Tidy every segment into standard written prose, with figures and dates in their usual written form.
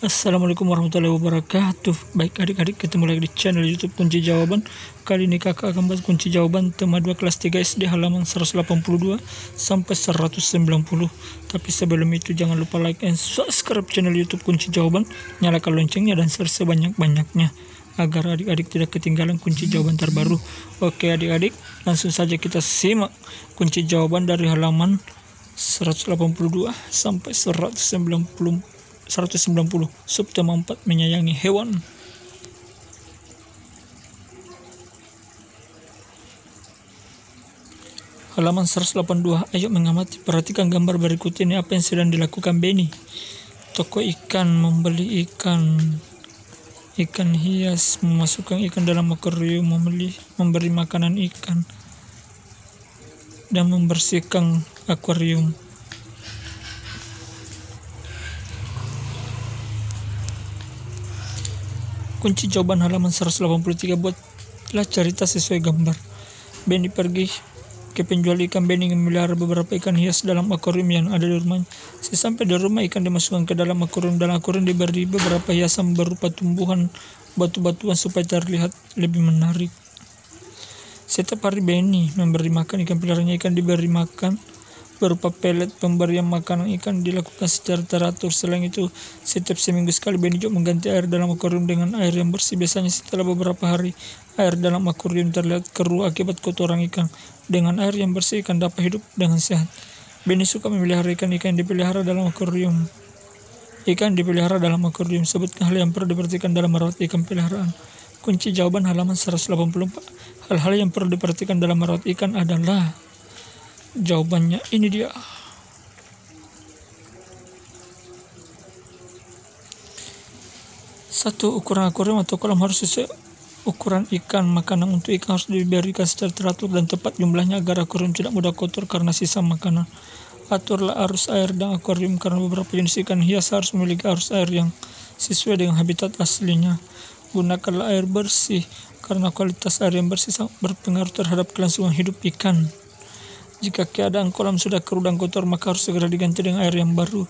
Assalamualaikum warahmatullahi wabarakatuh. Baik adik-adik, ketemu lagi di channel YouTube Kunci Jawaban. Kali ini kakak akan bahas kunci jawaban tema 2 kelas 3 SD halaman 182 sampai 190. Tapi sebelum itu jangan lupa like and subscribe channel YouTube Kunci Jawaban, nyalakan loncengnya dan share sebanyak-banyaknya agar adik-adik tidak ketinggalan kunci jawaban terbaru. Oke adik-adik, langsung saja kita simak kunci jawaban dari halaman 182 sampai 190. Subtema 4, menyayangi hewan. Halaman 182. Ayo mengamati, perhatikan gambar berikut ini. Apa yang sedang dilakukan Benny? Toko ikan membeli ikan hias, memasukkan ikan dalam akuarium, memberi makanan ikan, dan membersihkan akuarium. Kunci jawaban halaman 183. Buatlah cerita sesuai gambar. Benny pergi ke penjual ikan. Benny memelihara beberapa ikan hias dalam akuarium yang ada di rumahnya. Sesampai di rumah, ikan dimasukkan ke dalam akuarium. Dalam akuarium diberi beberapa hiasan berupa tumbuhan, batu-batuan supaya terlihat lebih menarik. Setiap hari Benny memberi makan ikan peliharaannya. Ikan diberi makan berupa pelet. Pemberian makanan ikan dilakukan secara teratur. Selain itu, setiap seminggu sekali Benny juga mengganti air dalam akuarium dengan air yang bersih. Biasanya setelah beberapa hari, air dalam akuarium terlihat keruh akibat kotoran ikan. Dengan air yang bersih, ikan dapat hidup dengan sehat. Benny suka memelihara ikan-ikan yang dipelihara dalam akuarium. Ikan dipelihara dalam akuarium. Sebutkan hal yang perlu diperhatikan dalam merawat ikan peliharaan. Kunci jawaban halaman 184. Hal-hal yang perlu diperhatikan dalam merawat ikan adalah, jawabannya ini dia. Satu, ukuran akuarium atau kolam harus sesuai ukuran ikan. Makanan untuk ikan harus diberikan secara teratur dan tepat jumlahnya agar akuarium tidak mudah kotor karena sisa makanan. Aturlah arus air dan akuarium karena beberapa jenis ikan hias harus memiliki arus air yang sesuai dengan habitat aslinya. Gunakanlah air bersih karena kualitas air yang bersih sangat berpengaruh terhadap kelangsungan hidup ikan. Jika keadaan kolam sudah keruh dan kotor, maka harus segera diganti dengan air yang baru.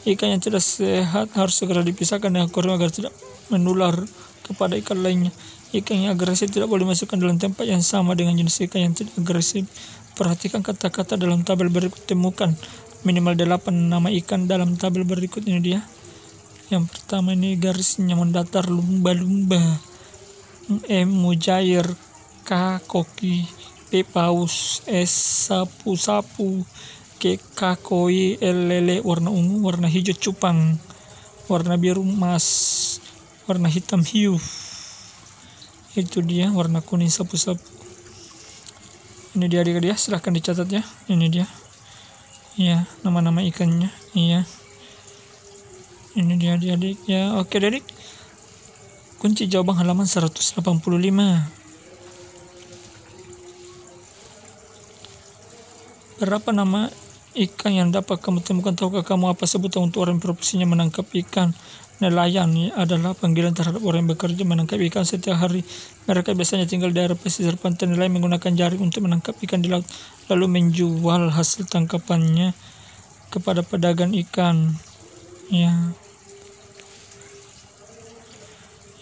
Ikan yang tidak sehat harus segera dipisahkan dari akuarium agar tidak menular kepada ikan lainnya. Ikan yang agresif tidak boleh masukkan dalam tempat yang sama dengan jenis ikan yang tidak agresif. Perhatikan kata-kata dalam tabel berikut. Temukan minimal 8 nama ikan dalam tabel berikut. Ini dia. Yang pertama ini garisnya mendatar, lumba-lumba. Mujair. K. Koki. P. Paus. S. Sapu-sapu. K. Kakoi. L. Lele. Warna ungu. Warna hijau cupang. Warna biru emas. Warna hitam hiu. Itu dia. Warna kuning sapu-sapu. Ini dia adik-adik ya. Silahkan dicatat ya. Ini dia. Ya, nama-nama ikannya. Iya. Ini dia adik-adik ya. Oke adik. Kunci jawaban halaman 185. Berapa nama ikan yang dapat kamu temukan? Tahukah kamu apa sebutan untuk orang yang profesinya menangkap ikan? Nelayan adalah panggilan terhadap orang yang bekerja menangkap ikan setiap hari. Mereka biasanya tinggal di daerah pesisir pantai. Nelayan menggunakan jaring untuk menangkap ikan di laut, lalu menjual hasil tangkapannya kepada pedagang ikan. Ya.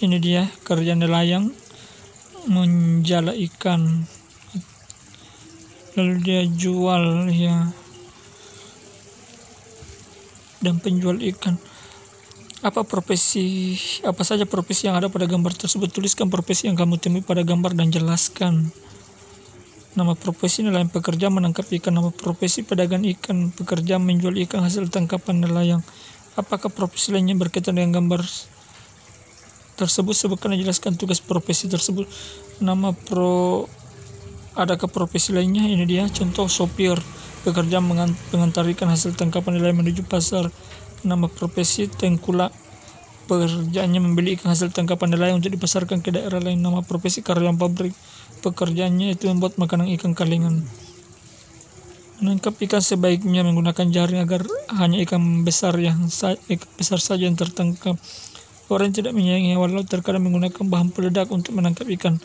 Ini dia kerja nelayan, menjala ikan, lalu dia jual ya. Dan penjual ikan. Apa saja profesi yang ada pada gambar tersebut? Tuliskan profesi yang kamu temui pada gambar dan jelaskan. Nama profesi nelayan, pekerja menangkap ikan. Nama profesi pedagang ikan, pekerja menjual ikan hasil tangkapan nelayan. Apakah profesi lainnya berkaitan dengan gambar tersebut? Sebutkan dan jelaskan tugas profesi tersebut. Adakah profesi lainnya? Ini dia contoh, sopir, pekerja mengantar ikan hasil tangkapan nelayan menuju pasar. Nama profesi tengkulak, pekerjaannya membeli ikan hasil tangkapan nelayan untuk dipasarkan ke daerah lain. Nama profesi karyawan pabrik, pekerjaannya itu membuat makanan ikan kalengan. Menangkap ikan sebaiknya menggunakan jaring agar hanya ikan besar saja yang tertangkap. Orang yang tidak menyayangi hewan laut terkadang menggunakan bahan peledak untuk menangkap ikan.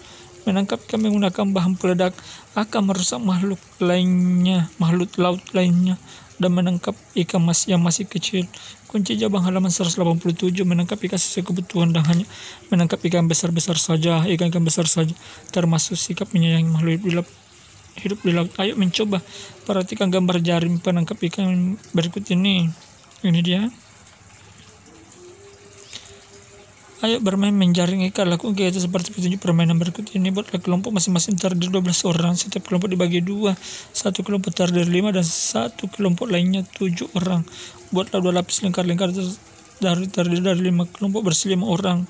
menangkap ikan menggunakan bahan peledak akan merusak makhluk laut lainnya, dan menangkap ikan yang masih kecil. Kunci jawaban halaman 187, menangkap ikan sesuai kebutuhan dan hanya menangkap ikan besar-besar saja, ikan-ikan besar saja, termasuk sikap menyayangi makhluk hidup di laut. Ayo mencoba perhatikan gambar jaring penangkap ikan berikut ini. Ini dia. Ayo bermain menjaring ikan. Lakukan kegiatan seperti petunjuk permainan berikut ini. Buatlah kelompok masing-masing terdiri 12 orang. Setiap kelompok dibagi dua. Satu kelompok terdiri 5 dan satu kelompok lainnya 7 orang. Buatlah 2 lapis lingkar-lingkar terdiri dari 5 kelompok bersih 5 orang.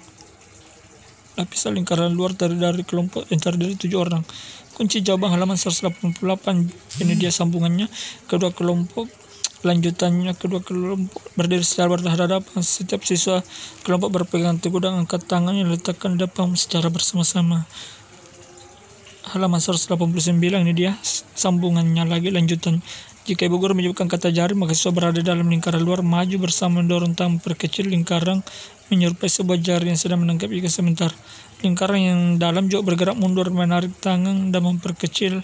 Lapisan lingkaran luar terdiri dari kelompok yang terdiri 7 orang. Kunci jawaban halaman 188. Ini dia sambungannya. Kedua kelompok berdiri secara berhadapan. Setiap siswa kelompok berpegang teguh dan angkat tangannya letakkan di depan secara bersama-sama. Halaman 189, ini dia sambungannya lagi, lanjutan. Jika ibu guru menyebutkan kata jaring, maka siswa berada dalam lingkaran luar maju bersama mendorong tangan memperkecil lingkaran menyerupai sebuah jaring yang sedang menangkap ikan. Sebentar, lingkaran yang dalam juga bergerak mundur menarik tangan dan memperkecil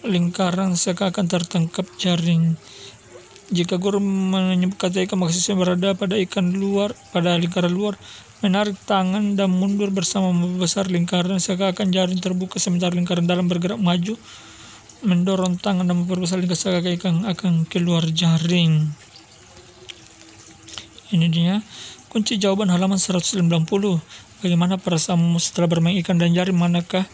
lingkaran seakan tertangkap jaring. Jika guru menyebut kata ikan, maka siswa berada pada lingkaran luar menarik tangan dan mundur bersama membesar lingkaran seakan jaring terbuka, sementara lingkaran dalam bergerak maju mendorong tangan dan memperbesar lingkaran seakan ikan akan keluar jaring. Ini dia kunci jawaban halaman 190. Bagaimana perasaanmu setelah bermain ikan dan jaring? Manakah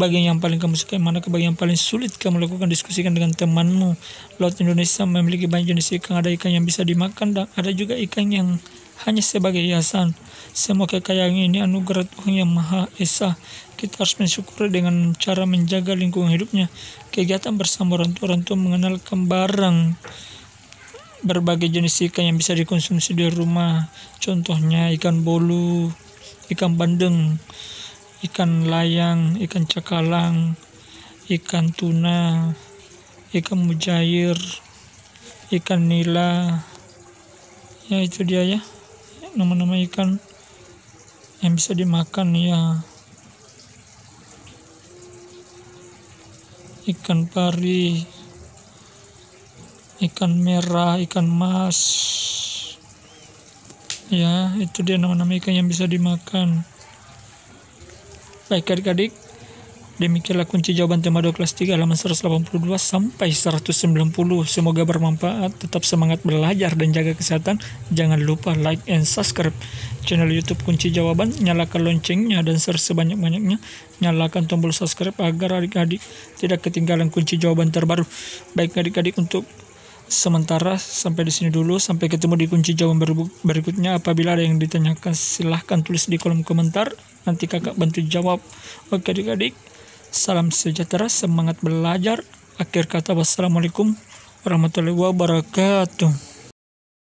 bagian yang paling kamu sukai? Manakah bagian yang paling sulit kamu lakukan? Diskusikan dengan temanmu. Laut Indonesia memiliki banyak jenis ikan. Ada ikan yang bisa dimakan dan ada juga ikan yang hanya sebagai hiasan. Semua kekayaan ini anugerah Tuhan Yang Maha Esa. Kita harus mensyukuri dengan cara menjaga lingkungan hidupnya. Kegiatan bersama orang tua mengenalkan berbagai jenis ikan yang bisa dikonsumsi di rumah. Contohnya ikan bolu, ikan bandeng, ikan layang, ikan cakalang, ikan tuna, ikan mujair, ikan nila. Ya, itu dia ya, nama-nama ikan yang bisa dimakan ya. Ikan pari, ikan merah, ikan mas. Ya, itu dia nama-nama ikan yang bisa dimakan. Baik adik-adik, demikianlah kunci jawaban tema 2 kelas 3 halaman 182 sampai 190. Semoga bermanfaat. Tetap semangat belajar dan jaga kesehatan. Jangan lupa like and subscribe channel YouTube Kunci Jawaban. Nyalakan loncengnya dan share sebanyak-banyaknya. Nyalakan tombol subscribe agar adik-adik tidak ketinggalan kunci jawaban terbaru. Baik adik-adik, untuk sementara sampai di sini dulu. Sampai ketemu di kunci jawaban berikutnya. Apabila ada yang ditanyakan, silahkan tulis di kolom komentar. Nanti kakak bantu jawab. Oke adik-adik, salam sejahtera, semangat belajar. Akhir kata, wassalamualaikum warahmatullahi wabarakatuh.